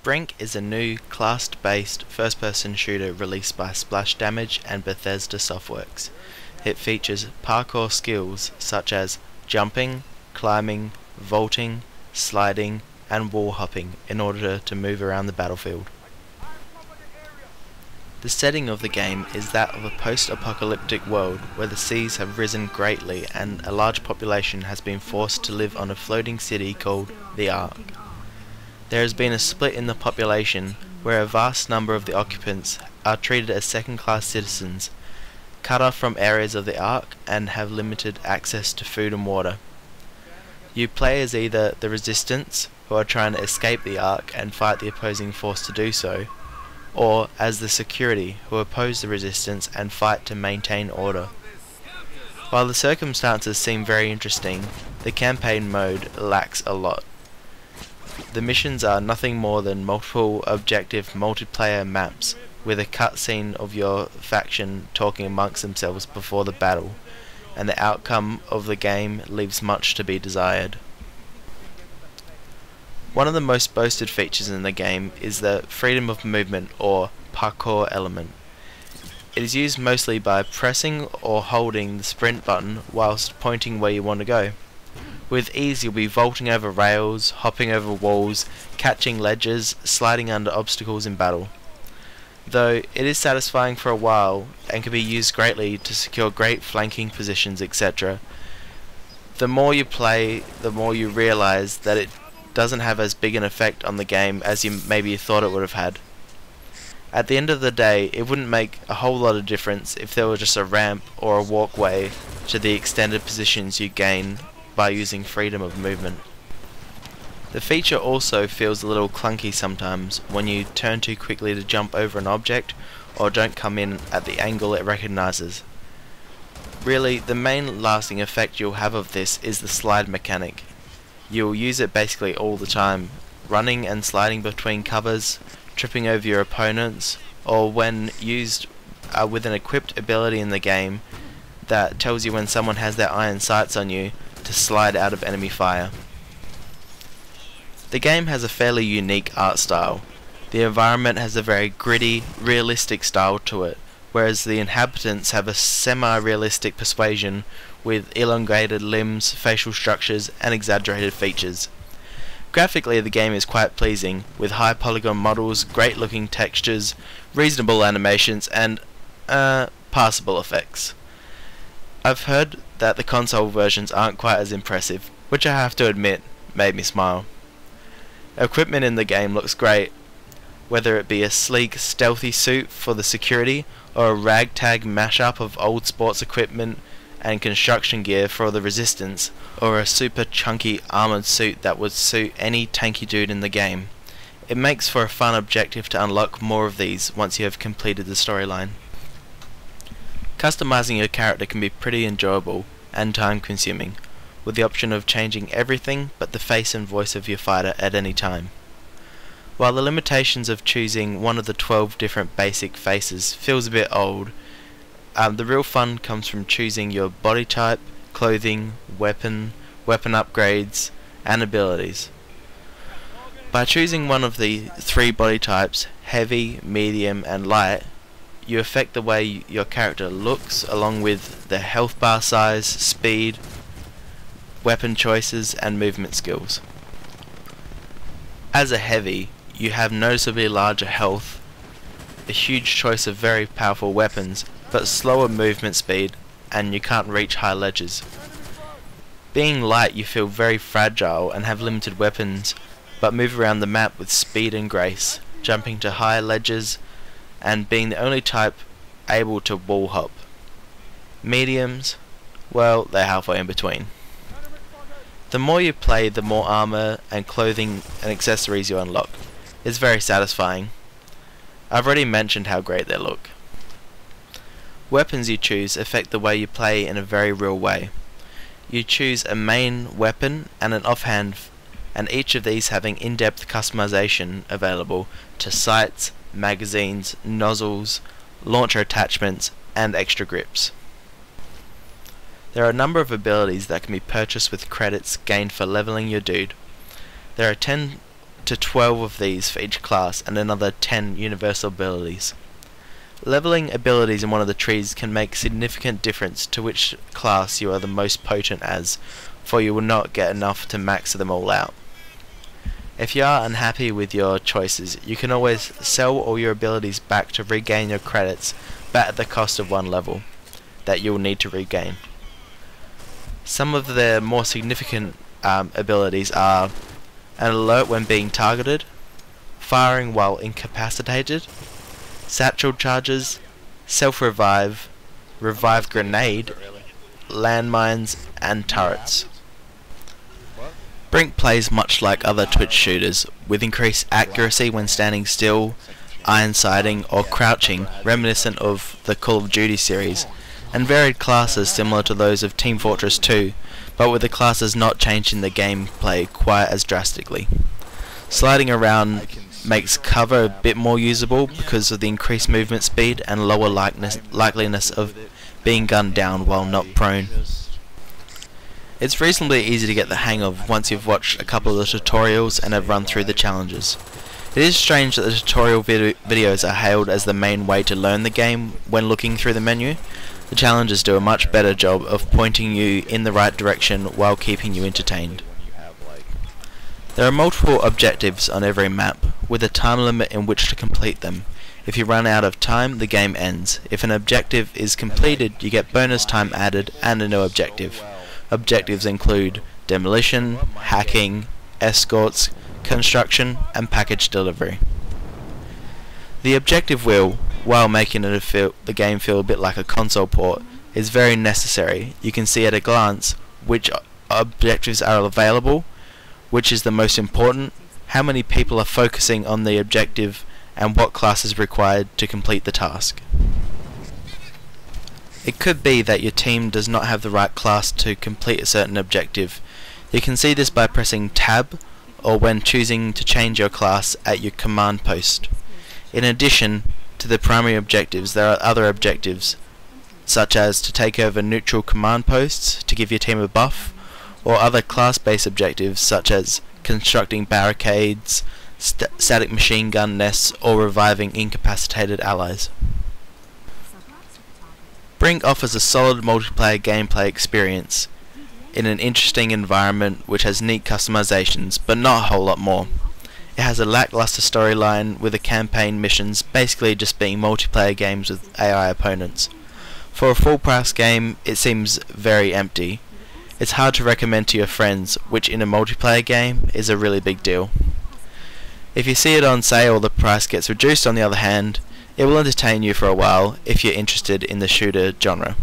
Brink is a new class-based first-person shooter released by Splash Damage and Bethesda Softworks. It features parkour skills such as jumping, climbing, vaulting, sliding, and wall hopping in order to move around the battlefield. The setting of the game is that of a post-apocalyptic world where the seas have risen greatly and a large population has been forced to live on a floating city called the Ark. There has been a split in the population where a vast number of the occupants are treated as second-class citizens, cut off from areas of the Ark and have limited access to food and water. You play as either the Resistance, who are trying to escape the Ark and fight the opposing force to do so, or as the Security, who oppose the Resistance and fight to maintain order. While the circumstances seem very interesting, the campaign mode lacks a lot. The missions are nothing more than multiple objective multiplayer maps with a cutscene of your faction talking amongst themselves before the battle, and the outcome of the game leaves much to be desired. One of the most boasted features in the game is the freedom of movement or parkour element. It is used mostly by pressing or holding the sprint button whilst pointing where you want to go. With ease you'll be vaulting over rails, hopping over walls, catching ledges, sliding under obstacles in battle. Though it is satisfying for a while and can be used greatly to secure great flanking positions, etc., the more you play, the more you realise that it doesn't have as big an effect on the game as maybe you thought it would have had. At the end of the day, it wouldn't make a whole lot of difference if there were just a ramp or a walkway to the extended positions you gain by using freedom of movement. The feature also feels a little clunky sometimes when you turn too quickly to jump over an object or don't come in at the angle it recognises. Really, the main lasting effect you'll have of this is the slide mechanic. You'll use it basically all the time, running and sliding between covers, tripping over your opponents, or when used with an equipped ability in the game that tells you when someone has their iron sights on you to slide out of enemy fire. The game has a fairly unique art style. The environment has a very gritty, realistic style to it, whereas the inhabitants have a semi-realistic persuasion with elongated limbs, facial structures, and exaggerated features. Graphically, the game is quite pleasing, with high polygon models, great looking textures, reasonable animations, and passable effects. I've heard that the console versions aren't quite as impressive, which I have to admit made me smile. Equipment in the game looks great, whether it be a sleek, stealthy suit for the Security, or a ragtag mashup of old sports equipment and construction gear for the Resistance, or a super chunky armoured suit that would suit any tanky dude in the game. It makes for a fun objective to unlock more of these once you have completed the storyline. Customizing your character can be pretty enjoyable and time consuming, with the option of changing everything but the face and voice of your fighter at any time. While the limitations of choosing one of the 12 different basic faces feels a bit old, the real fun comes from choosing your body type, clothing, weapon upgrades, and abilities. By choosing one of the 3 body types, heavy, medium, and light, you affect the way your character looks along with the health bar size, speed, weapon choices, and movement skills. As a heavy, you have noticeably larger health, a huge choice of very powerful weapons, but slower movement speed, and you can't reach high ledges. Being light, you feel very fragile and have limited weapons, but move around the map with speed and grace, jumping to high ledges, and being the only type able to wall hop. Mediums, well, they're halfway in between. The more you play, the more armor and clothing and accessories you unlock. It's very satisfying. I've already mentioned how great they look. Weapons you choose affect the way you play in a very real way. You choose a main weapon and an offhand, and each of these having in-depth customization available to sights, magazines, nozzles, launcher attachments, and extra grips. There are a number of abilities that can be purchased with credits gained for leveling your dude. There are 10 to 12 of these for each class and another 10 universal abilities. Leveling abilities in one of the trees can make significant difference to which class you are the most potent as, for you will not get enough to max them all out. If you are unhappy with your choices, you can always sell all your abilities back to regain your credits, but at the cost of one level that you will need to regain. Some of the more significant abilities are an alert when being targeted, firing while incapacitated, satchel charges, self-revive, revive grenade, landmines, and turrets. Brink plays much like other Twitch shooters, with increased accuracy when standing still, iron sighting, or crouching, reminiscent of the Call of Duty series, and varied classes similar to those of Team Fortress 2, but with the classes not changing the gameplay quite as drastically. Sliding around makes cover a bit more usable because of the increased movement speed and lower likeliness of being gunned down while not prone. It's reasonably easy to get the hang of once you've watched a couple of the tutorials and have run through the challenges. It is strange that the tutorial videos are hailed as the main way to learn the game when looking through the menu. The challenges do a much better job of pointing you in the right direction while keeping you entertained. There are multiple objectives on every map, with a time limit in which to complete them. If you run out of time, the game ends. If an objective is completed, you get bonus time added and a new objective. Objectives include demolition, hacking, escorts, construction, and package delivery. The objective wheel, while making the game feel a bit like a console port, is very necessary. You can see at a glance which objectives are available, which is the most important, how many people are focusing on the objective, and what class is required to complete the task. It could be that your team does not have the right class to complete a certain objective. You can see this by pressing Tab, or when choosing to change your class at your command post. In addition to the primary objectives, there are other objectives, such as to take over neutral command posts to give your team a buff, or other class-based objectives such as constructing barricades, static machine gun nests, or reviving incapacitated allies. Brink offers a solid multiplayer gameplay experience in an interesting environment which has neat customizations, but not a whole lot more. It has a lackluster storyline with the campaign missions basically just being multiplayer games with AI opponents. For a full price game, it seems very empty. It's hard to recommend to your friends, which in a multiplayer game is a really big deal. If you see it on sale, the price gets reduced. On the other hand, it will entertain you for a while if you're interested in the shooter genre.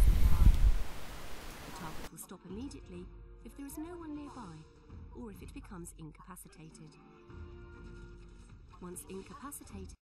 The target will stop immediately if there is no one nearby, or if it becomes incapacitated. Once incapacitated,